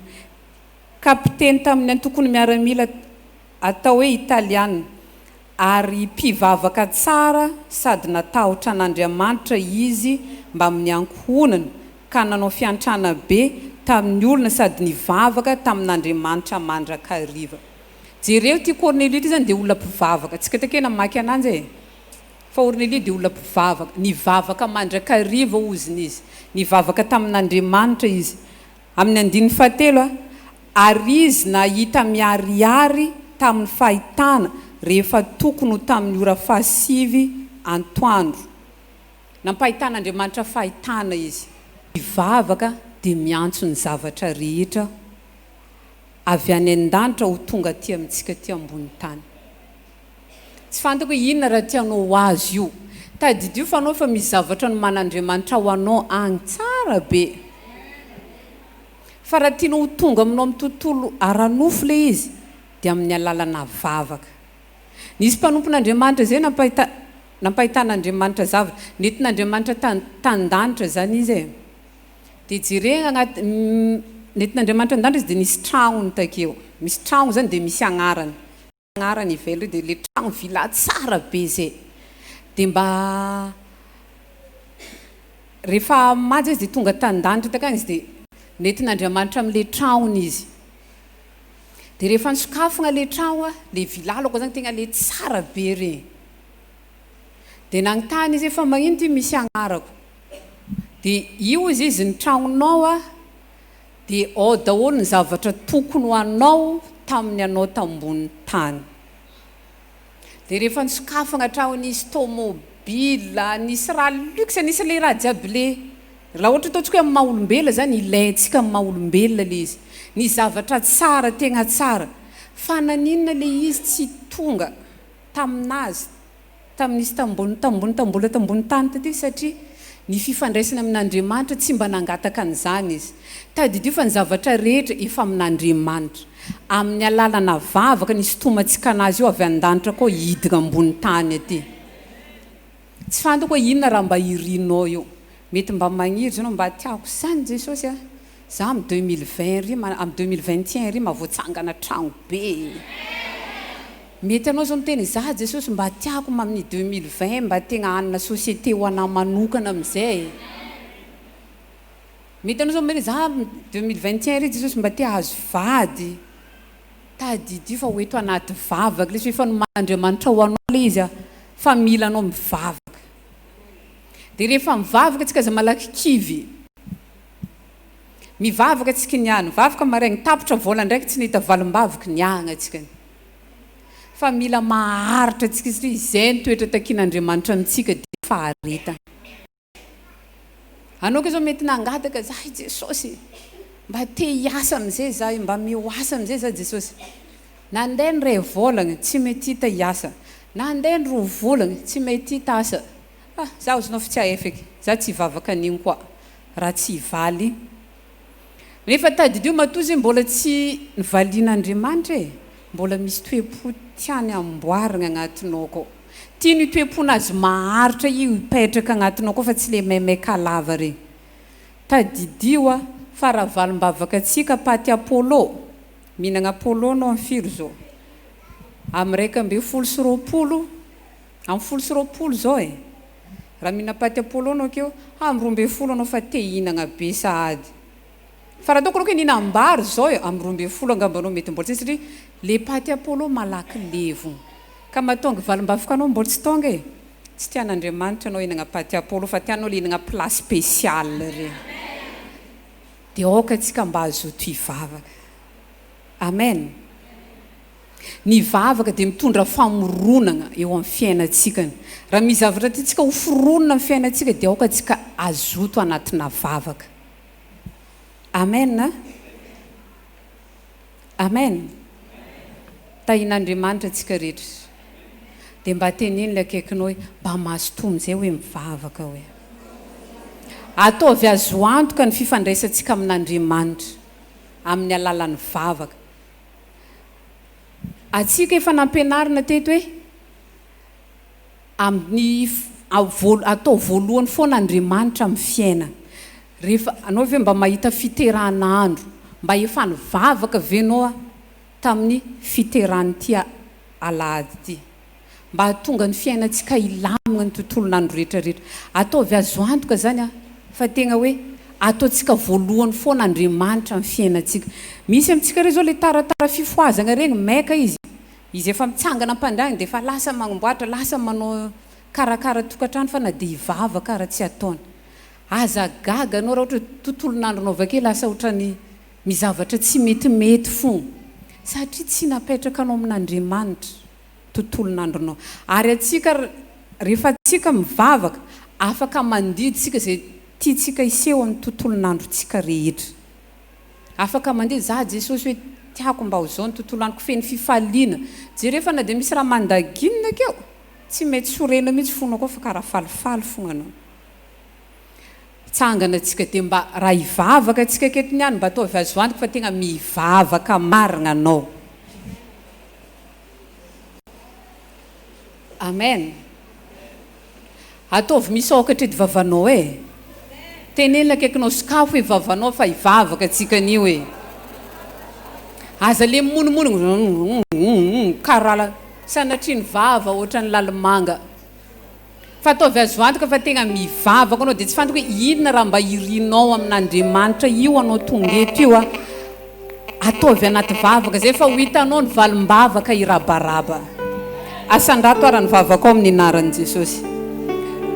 kapiteny tamin'ny antokony miaramila atao hoe Italiana, ary mpivavaka tsara sady natahotra an'Andriamanitra izy mba amin'ny ankohonana ka nanao fiantrana be tamin'ny olona sady nivavaka tamin'Andriamanitra mandrakariva. Jereo ty Kornelio ty zany dia olona mpivavaka. Tsika takena mamaky ananjy e. fa orneli dia olona mpivavaka nivavaka mandrakariva oziny izy nivavaka tamin'Andriamanitra izy amin'ny andiny fahatelo ary izy nahita miariary tamin'ny fahitana rehefa tokony tamin'ny ora fahasivy antoandro nampahitan'Andriamanitra fahitana izy mivavaka dia miantso ny zavatra rehetra avy any an-danitra ho tonga aty amintsika aty ambony tany tsy fantako hoe inona raha tianao azy io tadidio fa anao fa misy zavatra no man'Andriamanitra ho anao agny tsara be fa raha tianao ho tonga aminao amin'ny tontolo aranofo le izy dia amin'ny alalana vavaka nisy mpanompon'Andriamanitra zay nampahitan'Andriamanitra zavatra nentin'Andriamanitra tan-danitra zany izy dia jerena agnaty nentin'Andriamanitra an-danitra izy dia nisy tragnony takeo misy tragno zany dia misy agnarany ivelo dia le tragno vila tsara be zay dia mba rehefa maja izy dia tonga tan-danitra takagny izy dia nentin'Andriamanitra amin'le tragnony izy dia rehefa nisokafana le tragno le vilalako zany tegna le tsara be regny dia nagnontany izy efa magnino ty misy agnarako dia io izy ny tragnonao dia ao daholo ny zavatra tokony ho anao tamin'ny anao tambony tany dia rehefa nisokafana tragnon'isy tomobila nisy raha luxe nisy le raha jiaby le raha ohatra ataontsika hoe amin'ny maha-olombelona zany ilaintsika amin'ny maha-olombelona le izy ny zavatra tsara tegna tsara fa naninona le izy tsy tonga taminazy tamin'izy tambony tany taty satria ny fifandraisana amin'Andriamanitra tsy mba nangataka an'izany izy tadidio fa ny zavatra rehetra efa amin'Andriamanitra amin'ny alalana vavaka nisy tomantsika anazy io avy an-danitra koa hidina ambony tany aty tsy fantako hoe inona raha mba irinao io mety mba magniry zanao mba tiako zany Jesosy za amin'ny 2020 ry amin'ny 2021 ry mavoatsangana tragno be mety anao zao miteny za Jesosy mba tiako amin'ny 2020 mba tegna hanana société ho anahy manokana amin'izay mety anao zao miteny za 2021 ry Jesosy mba tia hazo vady tadidio fa hoeto anaty vavaka lesy efa noman'Andriamanitra ho anao le izy fa mila anao mivavaka dia rehefa mivavaka tsika za malaky kivy mivavaka tsika niany mivavaka maraigny tapitra vola ndraiky tsy nahita valim-bavaka niagna tsika fa mila maharitra tsika satria izay ny toetra takian'Andriamanitra amintsika dia faharetana anao koa zao mety nangataka za Jesosy mba te hiasa amin'izay za mba mihoasa amin'izay za Jesosy nandeha ny ray volagna tsy mety hita hiasa nandeha ny roa volagna tsy mety hita asa za ozonao fa tsy aefaka za tsy hivavaka an'igny koa raha tsy hivaly nefa tadidio matoa zay mbola tsy nivalian'Andriamanitra mbola misy toe-po tiany amboarina agnatinao koa tiany toe-ponazy maharitra io hipetraka agnatinao koa fa tsy le maimaika lava regny tadidio fa raha valim-bavaka atsika paty apôlô mihinagna apôlô anao amin'ny firy zao amin'ny raika amby folo sy roapolo amin'ny folo sy roapolo zao raha mihina paty apôlô anao akeo amin'ny roa amby folo anao fa te hihinagna be sahady fa raha ataoko anao hoe ninambary zao amin'ny roa amby folo angambanao mety mbola tsy satria le paty apôlô malaky levo ka mahatonga valim-bavaka anao mbola tsy tonga tsy tian'Andriamanitra anao hihinagna paty apôlô fa tianao le hihinagna plat spécial regny dia aoka atsika mba azoto hivavaka amen ny vavaka dia mitondra famoronana eo amin'ny fiainantsika raha misy zavatra tiantsika ho foronona amin'ny fiainantsika dia aoka atsika azoto anatina vavaka amen amen tahin'Andriamanitra atsika rehetra dia mba teneny le akaikinao hoe mba mahasotomy zay hoe mivavaka hoe ataovy azo antoka ny fifandraisantsika amin'Andriamanitra amin'ny alalan'ny vavaka atsika efa nampianarina teto hoe amin'ny atao voalohany foana Andriamanitra amin'ny fiaina rehefa anao ve mba mahita fiteran'andro mba efa nivavaka venao tamin'ny fiterany ty alahady ty mba hatonga ny fiainantsika ilamina ny tontolon'andro rehetrarehetra ataovy azo antoka zany fa tegna hoe ataontsika voalohany foana Andriamanitra amin'ny fiainantsika misy amintsika re zao le taratara fifoazana regny maika izy efa mitsangana am-pandragny dia efa lasa manamboatra lasa manao karakara tokantrano fa na dia hivava karaha tsy ataony. Aza gaga anao raha ohatra tontolon'andronao vakeo lasa ohatrany mizavatra tsy metimety fo satria tsy napetraka anao amin'Andriamanitra tontolon'andronao. Ary atsika rehefa atsika mivavaka afaka mandiditsika zay tiatsika iseho amin'ny tontolon'androntsika rehetra. Afaka mandidy za Jesosy hoe tiako mba ho zao ny tontolon'androko feno fifaliana. Jery rehefa na dia misy raha mandaginina keo tsy mety sorena mihitsy fonao koa fa karaha falifaly fogna anao. Tsangana atsika dia mba raha hivavaka atsika keto niany mba ataovy azo antoka fa tegna mivavaka marina anao. Amen. Ataovy misy okatra edy vavanao e. Tenenina akaikinao sakafo hoe vavanao fa hivavaka atsika anio e. Aza le monimono karaha sanatriany vava ohatrany lalimanga. Fa ataovy azo antoka fa tegna mivavaka anao dia tsy fantako hoe inona raha mba irinao amin'Andriamanitra io anao tonga eto io a. Ataovy anaty vavaka zay fa ho hitanao ny valim-bavaka irabaraba. Asan-drato ara ny vavaka ao amin'ny anaran'i Jesosy.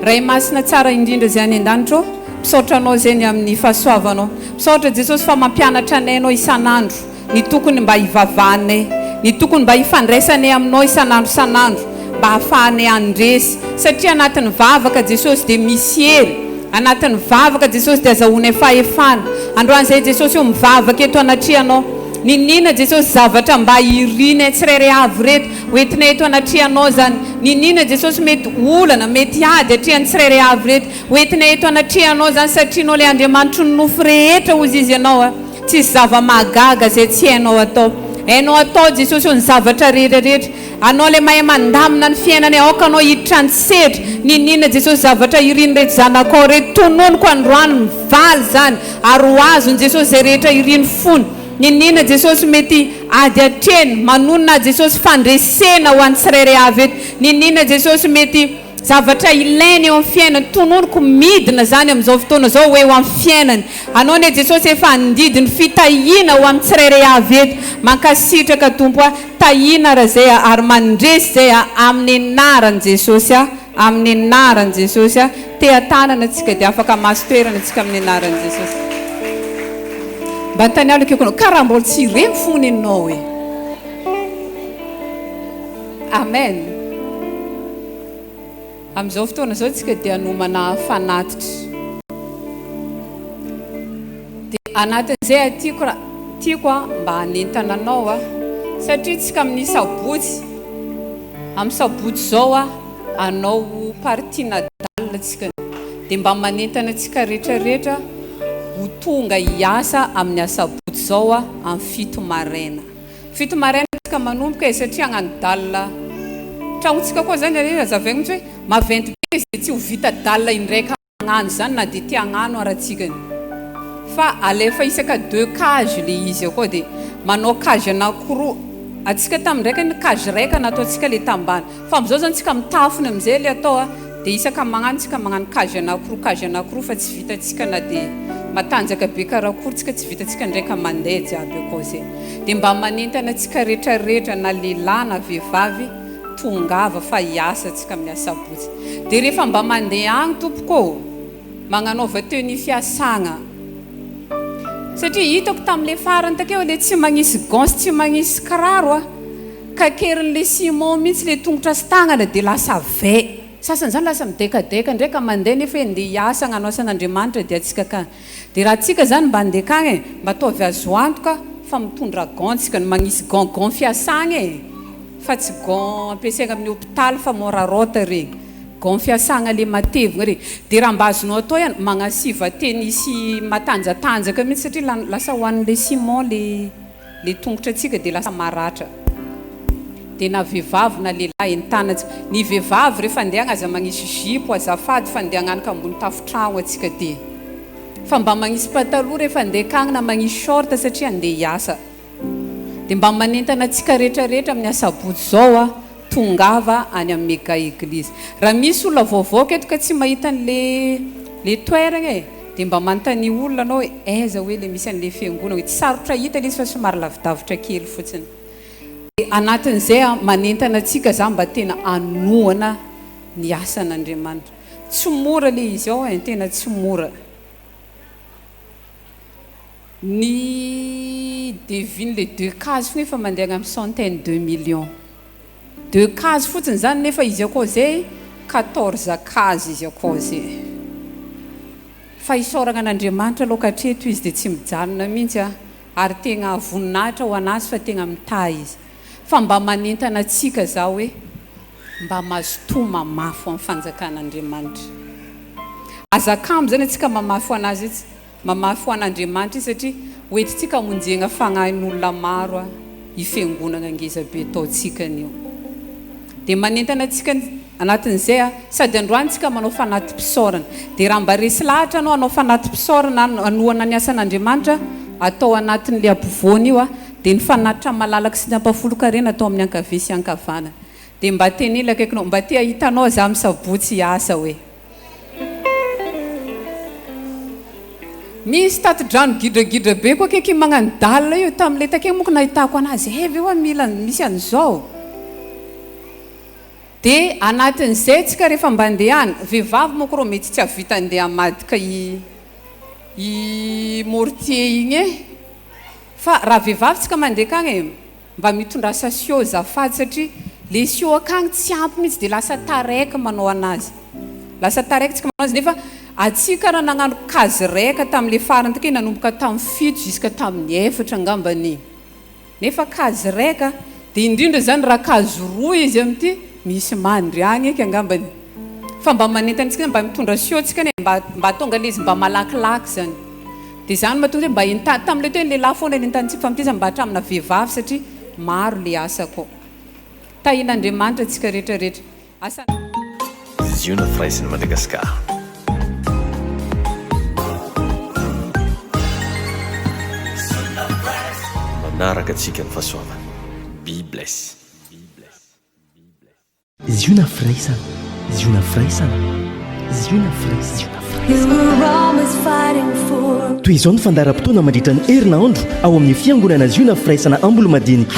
Ray masina tsara indrindra zay any an-danitra misaotra anao zay ny amin'ny fahasoavanao. Misaotra Jesosy fa mampianatra anay anao isan'andro ny tokony mba hivavahanay, ny tokony mba hifandraisanay aminao isan'andro mba hahafahanay andresy satria anatin'ny vavaka Jesosy dia misy hery, anatin'ny vavaka Jesosy dia azahoanay fahefana. Androany zay Jesosy io mivavaka eto anatrianao. Ninina Jesosy zavatra mba irinay tsirairay avy reto hoentinay eto anatrianao zany. Ninina Jesosy mety olana mety ady atrian'ny tsirairay avy reto hoentinay eto anatrianao zany satria anao le Andriamanitra ny nofo rehetra ozy izy ianao a. Tsisy zava-mahagaga zay tsy hainao atao. Hainao atao Jesosy io ny zavatra rehetrarehetra. Anao le mahay mandamina ny fiainana aoka anao hiditra ny setra. Ninina Jesosy zavatra iriny rehetra zanakao rehetra tononoko androany mivaly zany ary ho azony Jesosy zay rehetra iriny fony. Ninina Jesosy mety ady atreny manonona Jesosy fandresena ho an'ny tsirairay avy eto. Ninina Jesosy mety zavatra ilainy eo amin'ny fiainany tononoko midina zany amin'izao fotoana zao hoe ho amin'ny fiainany. Anao ne Jesosy efa andidiny fitahiana ho amin'ny tsirairay avy eto. Mankasitraka Tompo a tahina raha zay ary mandresy zay amin'ny anaran'i Jesosy a, amin'ny anaran'i Jesosy a. Te-tanana antsika dia afaka maso toerana antsika amin'ny anaran'i Jesosy. Mba tany alaka eo koa karaha mbola tsy ireny fony ianao e. Amen. Amin'izao fotoana zao tsika dia hanomana fanatitra. Dia anatin'izay tiako mba hanentana anao a satria tsika amin'ny sabotsy. Amin'ny sabotsy zao a anao partina dalina tsika. Dia mba manentana tsika rehetrarehetra ho tonga hiasa amin'ny asabotsy zao a amin'ny fito maraina. Fito maraina tsika manomboka satria hagnano dalina tragnontsika koa zany azavaigny mitsy hoe maventy be zay tsy ho vita dalina indraika hagnano zany na dia tia hagnano aratsikany. Fa alefa isaka 2 cage le izy koa dia manao cage anankiroa. Atsika tamin'ndraika ny cage raika nataontsika le tambany. Fa amin'izao zany tsika mitafony amin'izay le atao a dia isaka magnano tsika magnano cage anankiroa fa tsy vitatsika na dia matanjaka be karakory tsika tsy vitatsika ndraika mandeha jiaby akao zay. Dia mba manentana tsika rehetrarehetra na lehilahy na vehivavy tongava fa hiasa tsika amin'ny asabotsy. Dia rehefa mba mandeha agny tompoko magnanaova tenue fiasagna. Satria hitako tamin'le farany takeo le tsy magnisy gants tsy magnisy kiraro a ka kerin'le Simon mihitsy le tongotra sy tagnana dia lasa ve. Sasany zany lasa midekadeka ndraika mandeha nefa andeha hiasa hagnano asan'Andriamanitra dia atsika kany. Dia raha tsika zany mba andeha kany mba ataovy azo antoka fa mitondra gants tsika ny magnisy gants fiasagna e. Fa tsy gants ampiasaina amin'ny hôpitaly fa morarota regny. Gants fiasagna le matevina regny. Dia raha mba azonao atao ihany magnasiva tenisy matanjatanjaka mihitsy satria lasa ho an'le Simon le tongotra atsika dia lasa maratra. Dia na vehivavy na lehilahy entanantsika. Ny vehivavy rehefa andeha aza magnisy jipo azafady fa andeha hagnanaka ambony tafotrano atsika dia. Fa mba magnisy pataloha rehefa andeha kagny na magnisy short satria andeha hiasa. Dia mba manentana atsika rehetrarehetra amin'ny asabotsy zao a tongava any amin'ny mega eglizy. Raha misy olona vaovao keto ka tsy mahita le toerana e dia mba manontany olona anao hoe aiza hoe le misy an'le fiangonana hoe tsy sarotra hita le izy fa somary lavidavitra kely fotsiny. Anatin'izay manentana atsika za mba tena anoana ny asan'Andriamanitra. Tsy mora le izy ao e, tena tsy mora. Ny devine le 2 cases foana efa mandeha amin'ny centaine de millions. 2 cases fotsiny zany nefa izy akao zay 14 cases izy akao zay. Fa isaorana an'Andriamanitra aloha katreto izy dia tsy mijanona mihitsy ary tegna voninahitra ho anazy fa tegna mitahy izy. Fa mba manentana antsika zao hoe mba mazotoa mamafy amin'ny fanjakan'Andriamanitra. Azakamo zany atsika mamafy anazy itsy, mamafy an'Andriamanitra izy satria hoentintsika monjena fagnahin'olona maro hifiangonana ngezabe ataontsika anio. Dia manentana antsika anatin'izay sady androany tsika manao fanatim-pisaorana. Dia raha mba resy lahatra anao fanatim-pisaorana anohana ny asan'Andriamanitra atao anatin'le ampovoany io dia ny fanatitra malalaka sy ny ampafolo-karena atao amin'ny ankavia sy ankavana. Dia mba tenela akaikinao, mba te hitanao za amin'ny sabotsy asa hoe. Misy tati-drano gidragidra be koa akaiky magnano dalina io tamin'ilay takeny monko nahitako anazy hevy eo mila misy an'izao. Dia anatin'izay tsika rehefa mba andehana, vehivavy monko rô mety tsy havita andeha amadika i mortier igny e. Fa raha vehivavy tsika mandeha akagny mba mitondra sasio zafady satria le sio akagny tsy ampy mihitsy dia lasa taraiky manao anazy. Lasa taraiky tsika manao azy nefa atsika raha nagnano kazy raika tamin'le farany takeny nanomboka tamin'ny 7 jusqu'à tamin'ny 4 angambany. Nefa kazy raika dia indrindra zany raha kazy 2 izy amin'ity misy mandry agny eky angambany. Fa mba manentantsika mba mitondra siotsika mba tonga le izy mba malakilaky zany. Dia zany mahatonga mba tamin'ilay teo lehilahy foana entantsika fa miteza mba hatramina vehivavy satria maro le asa koa. Tahin'Andriamanitra atsika rehetrarehetra. Ziona Firaisana Madagaskar. Manaraka atsika ny fahasoavana. Be bless. Ziona Firaisana, Ziona Firaisana, Ziona Firaisana. Toy izao ny fandaharam-potoana mandritra ny herina andro ao amin'ny fiangonana Ziona Firaisana Ambolo-Madinika.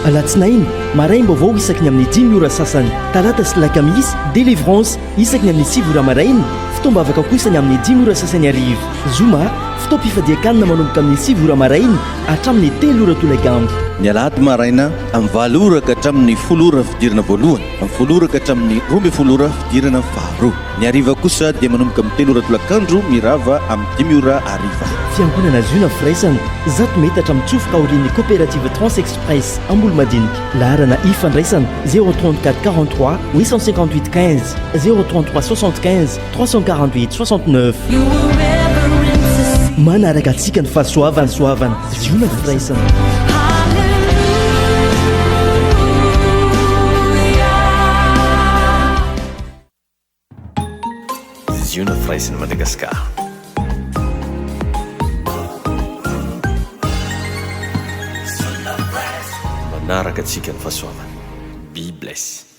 Alatsinainy maraim-baovao isaky ny amin'ny 10 ora sasany, talata sy lakamisy délivrance isaky ny amin'ny 7 ora maraina, fitoam-bavaka kosa ny amin'ny 10 ora sasany arivo. Zoma fitoam-pifadiakanina manomboka amin'ny 7 ora maraina hatramin'ny 3 ora tolagandro. Ny alahady maraina amin'ny 7 ora ka hatramin'ny 10 ora fidirana voalohany, amin'ny 10 ora ka hatramin'ny 12 ora fidirana faharoa. Ny hariva kosa dia manomboka amin'ny 3 ora tolakandro mirava amin'ny 10 ora hariva. Fiangonana Ziona Firaisana, zato metatra amin'ny tsofoka aorian'ny coopérative Trans-Express Ambolo-Madinika. Laharana ifandraisana 034 43 858 15 033 75 348 69. Manaraka atsika ny fahasoavana Ziona Firaisana. Ziona Firaisana Madagaskar. Manaraka atsika ny fahasoavana. Be bless.